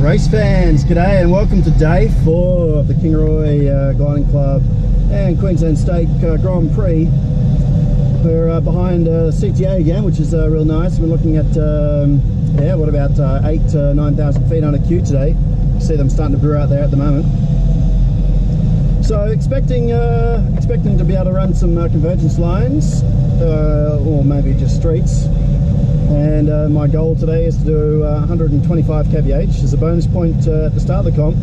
Race fans, g'day and welcome to day 4 of the Kingaroy Gliding Club and Queensland State Grand Prix. We're behind CTA again, which is real nice. We're looking at, yeah, what about 8,000 to 9,000 feet under Q today. You see them starting to brew out there at the moment. So expecting to be able to run some convergence lines, or maybe just streets. And my goal today is to do 125 kVh as a bonus point at the start of the comp.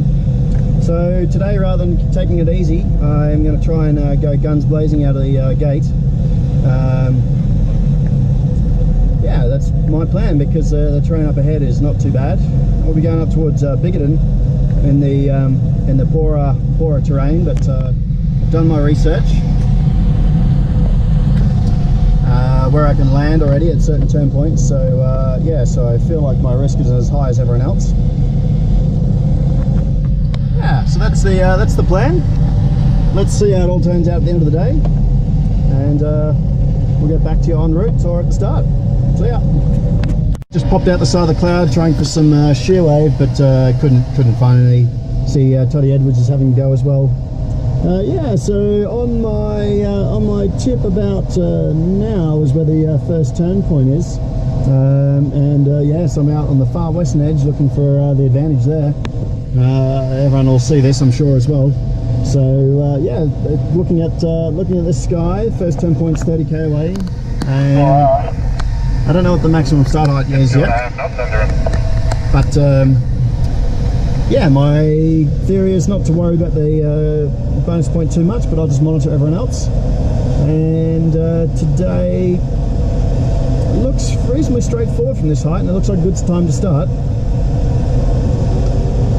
So today, rather than taking it easy, I'm going to try and go guns blazing out of the gate. Yeah, that's my plan, because the terrain up ahead is not too bad. We'll be going up towards Biggerton in the poorer terrain, but I've done my research. Where I can land already at certain turn points, so yeah, so I feel like my risk is as high as everyone else. Yeah, so that's the plan. Let's see how it all turns out at the end of the day, and we'll get back to you en route or at the start. See ya. Just popped out the side of the cloud trying for some shear wave, but couldn't find any. See, Toddy Edwards is having a go as well. Yeah, so on my tip about now is where the first turn point is, and yes, I'm out on the far western edge looking for the advantage there. Everyone will see this, I'm sure, as well. So yeah, looking at this sky, first turn point's 30k away, and I don't know what the maximum start height is yet, but yeah, my theory is not to worry about the bonus point too much, but I'll just monitor everyone else. And today looks reasonably straightforward from this height, and it looks like a good time to start.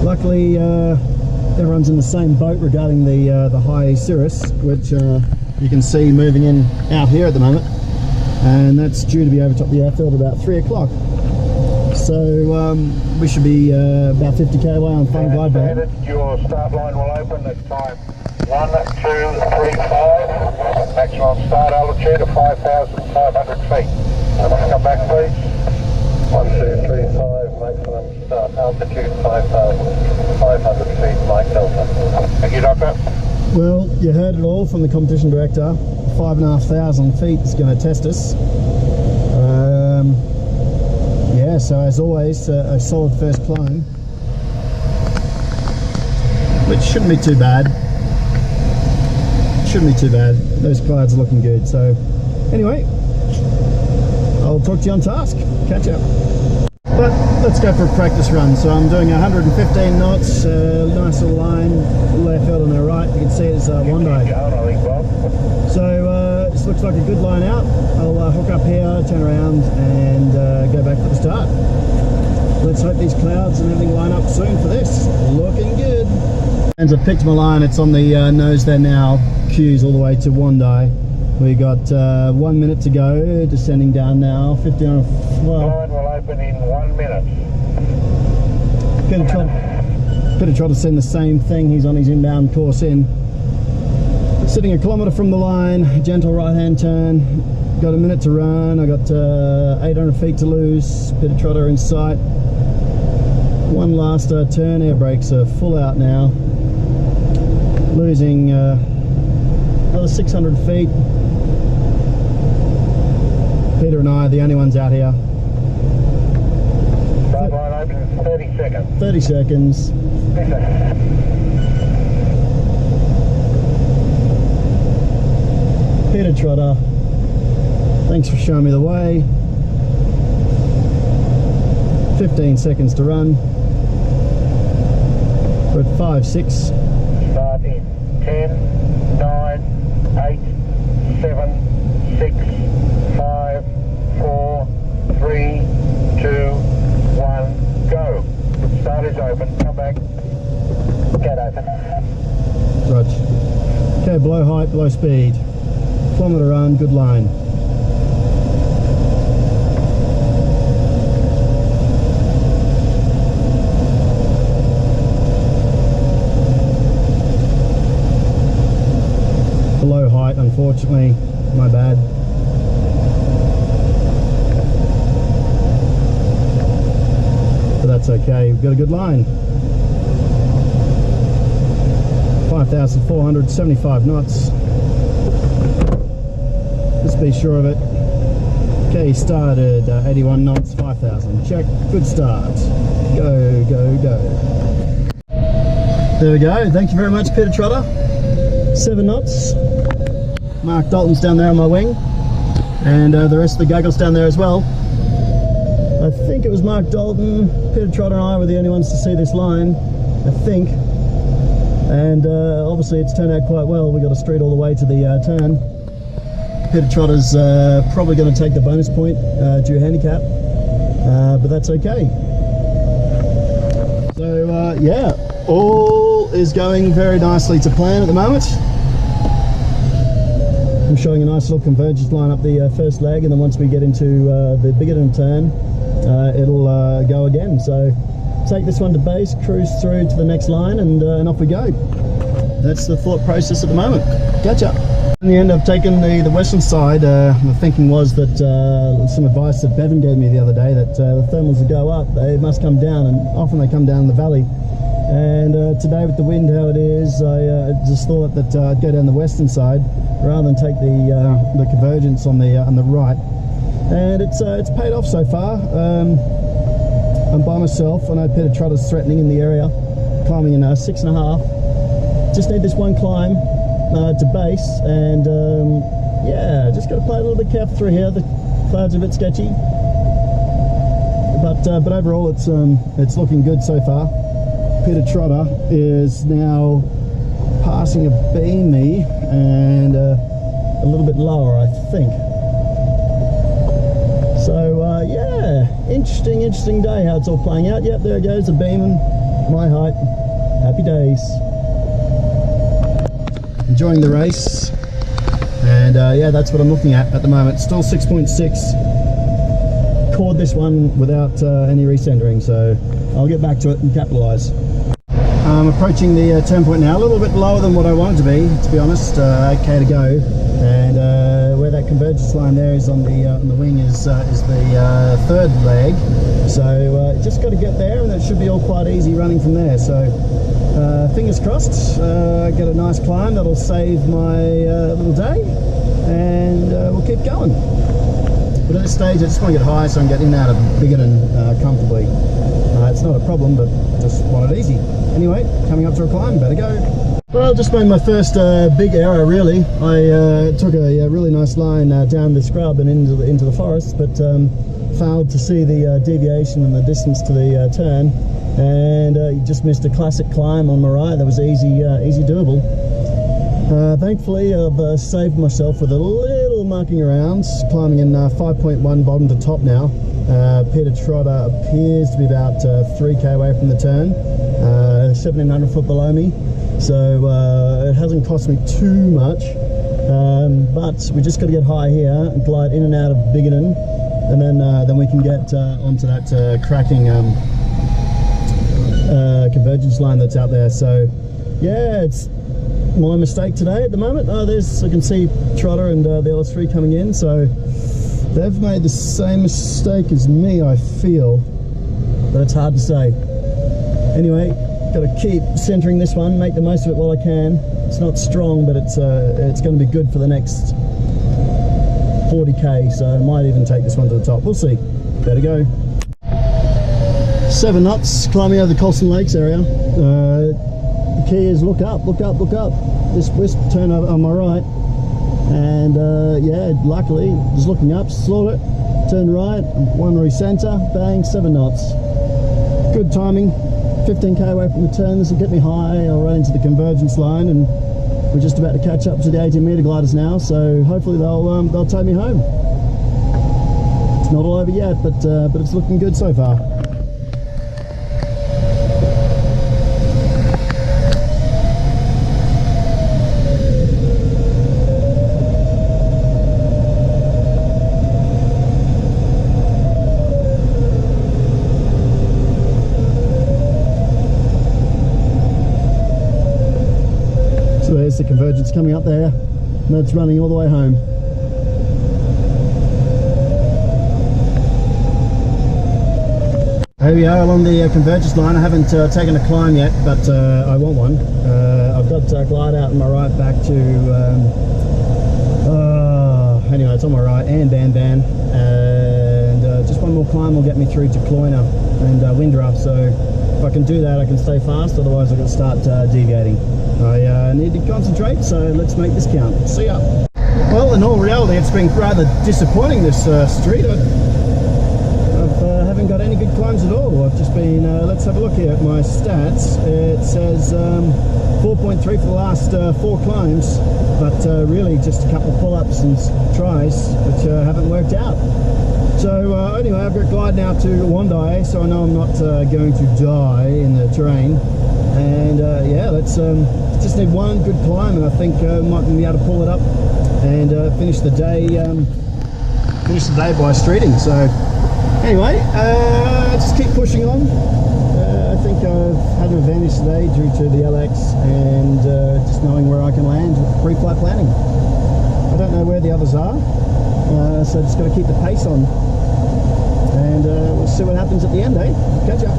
Luckily, everyone's in the same boat regarding the high cirrus, which you can see moving in out here at the moment, and that's due to be over top the airfield about 3 o'clock. So we should be about 50k away on fun glide bag. Your start line will open at time 1, 2, 3, 5. Maximum start altitude of 5,500 feet. Come back, please. 1, 2, 3, 5. Maximum start altitude 5,500 feet. Mike Delta. Thank you, Doctor. Well, you heard it all from the competition director. 5,500 feet is going to test us. Yeah, so as always, a solid first climb, which shouldn't be too bad. Shouldn't be too bad. Those clouds are looking good. So anyway, I'll talk to you on task. Catch up. But let's go for a practice run. So I'm doing 115 knots, nice little line, little airfield on our right. You can see it's Wandai. So this looks like a good line out. I'll hook up here, turn around, and go back for the start. Let's hope these clouds and everything line up soon for this. Looking good. And I've picked my line. It's on the nose there now. Q's all the way to Wandai. We got 1 minute to go. Descending down now. 50 on a line will open in 1 minute. Peter Trotter send the same thing. He's on his inbound course in. Sitting a kilometre from the line, gentle right hand turn, got a minute to run. I got 800 feet to lose. Peter Trotter in sight. One last turn, air brakes are full out now. Losing another 600 feet. Peter and I are the only ones out here. Start line open in 30 seconds. 30 seconds. 30 seconds. Peter Trotter, thanks for showing me the way. 15 seconds to run. We're at 5, 6. Start in 10, 9, 8, 7, 6, 5, 4, 3, 2, 1, go. Start is open, come back. Get open. Right. Okay, below height, below speed. Kilometre run, good line. Below height, unfortunately, my bad. But that's okay. got a good line. 5,475 knots. Let's be sure of it. Okay, started 81 knots, 5,000. Check, good start. Go, go, go. There we go. Thank you very much, Peter Trotter. 7 knots. Mark Dalton's down there on my wing, and the rest of the guggles down there as well. I think it was Mark Dalton, Peter Trotter and I were the only ones to see this line, I think. And obviously it's turned out quite well. We got a street all the way to the turn. Peter Trotter's probably going to take the bonus point due handicap, but that's okay. So yeah, all is going very nicely to plan at the moment. I'm showing a nice little convergence line up the first leg, and then once we get into the Biggin turn, it'll go again. So take this one to base, cruise through to the next line, and off we go. That's the thought process at the moment. Gotcha. In the end, I've taken the western side. The thinking was that some advice that Bevan gave me the other day, that the thermals that go up, they must come down, and often they come down in the valley. And today with the wind how it is, I just thought that I'd go down the western side rather than take the convergence on the right. And it's paid off so far. I'm by myself. I know Peter Trotter's threatening in the area, climbing in 6.5. Just need this one climb to base, and yeah, just got to play a little bit careful through here. The clouds are a bit sketchy, but overall it's looking good so far. Peter Trotter is now passing a beamy and a little bit lower, I think. So yeah, interesting day how it's all playing out. Yep, there it goes, the beam and my height. Happy days. Enjoying the race, and yeah, that's what I'm looking at the moment. Still 6.6. Caught this one without any recentering, so I'll get back to it and capitalise. I'm approaching the turn point now, a little bit lower than what I wanted to be honest. 8k to go, and where that convergence line there is on the wing is the third leg. So just got to get there, and it should be all quite easy running from there. So fingers crossed, get a nice climb that'll save my little day, and we'll keep going. But at this stage, I just want to get high so I can get in and out of Biggin comfortably. It's not a problem, but just want it easy. Anyway, coming up to a climb, better go. Well, just made my first big error really. I took a really nice line down the scrub and into the forest, but failed to see the deviation and the distance to the turn, and just missed a classic climb on my right that was easy doable. Thankfully, I've saved myself with a little mucking around, climbing in 5.1 bottom to top now. Peter Trotter appears to be about 3k away from the turn, 1700 foot below me, so it hasn't cost me too much, but we just got to get high here and glide in and out of Biggin, and then we can get onto that cracking convergence line that's out there. So yeah, it's my mistake today at the moment. I can see Trotter and the other three coming in, so they've made the same mistake as me, I feel, but it's hard to say. Anyway, got to keep centering this one, make the most of it while I can. It's not strong, but it's going to be good for the next 40k, so I might even take this one to the top. We'll see. Better go. 7 knots, climbing over the Colson Lakes area. The key is look up, look up, look up. This wisp turn over on my right, and yeah, luckily just looking up, slaughter, turn right, one recenter, bang, 7 knots. Good timing. 15k away from the turn. This will get me high. I'll run into the convergence line, and we're just about to catch up to the 18 metre gliders now, so hopefully they'll take me home. It's not all over yet, but it's looking good so far. There's the convergence coming up there, and that's running all the way home. Here we are along the convergence line. I haven't taken a climb yet, but I want one. I've got glide out on my right back to, anyway, it's on my right, and Ban, and just one more climb will get me through to Cloyner and Windra. So if I can do that, I can stay fast, otherwise I've got to start deviating. I need to concentrate, so let's make this count. See ya. Well, in all reality, it's been rather disappointing, this street. I haven't got any good climbs at all. I've just been, let's have a look here at my stats. It says 4.3 for the last 4 climbs, but really just a couple of pull-ups and tries, which haven't worked out. So anyway, I've got glide now to Wandai, so I know I'm not going to die in the terrain. And yeah, let's just need one good climb, and I think might be able to pull it up and finish the day by streeting. So anyway, just keep pushing on. I think I've had an advantage today due to the LX and just knowing where I can land with pre-flight planning. I don't know where the others are, so just got to keep the pace on, and we'll see what happens at the end, eh? Catch up.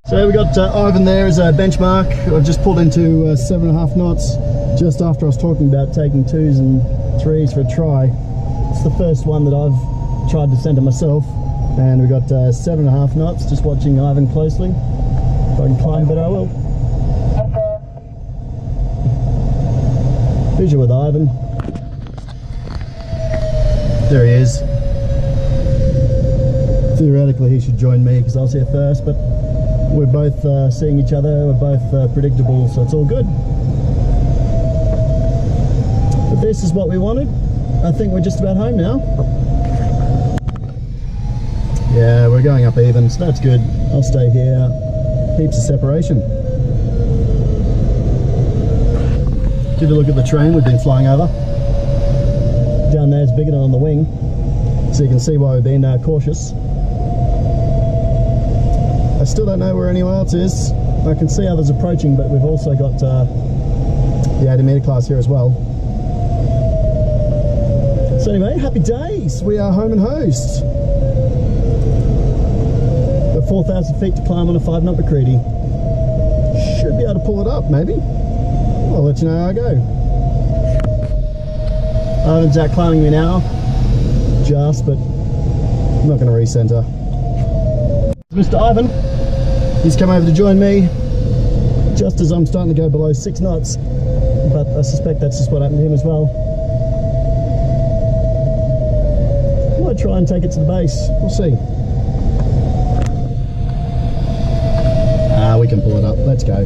So we got Ivan there as a benchmark. I've just pulled into 7.5 knots just after I was talking about taking 2s and 3s for a try. It's the first one that I've tried to center myself, and we got 7.5 knots. Just watching Ivan closely. If I can climb better, I will. Visual with Ivan. There he is. Theoretically he should join me because I was here first, but we're both seeing each other, we're both predictable, so it's all good. But this is what we wanted. I think we're just about home now. Yeah, we're going up even, so that's good. I'll stay here. Heaps of separation. Give a look at the train we've been flying over. Down there is bigger than on the wing, so you can see why we've been cautious. I still don't know where anyone else is. I can see others approaching, but we've also got the 80 metre class here as well. So anyway, happy days. We are home and host. Got 4,000 feet to climb on a 5-knot McCready. Should be able to pull it up, maybe. I'll let you know how I go. Ivan's out climbing me now, just, but I'm not going to recenter. Mr. Ivan, he's come over to join me just as I'm starting to go below 6 knots, but I suspect that's just what happened to him as well. I might try and take it to the base, we'll see. We can pull it up, let's go.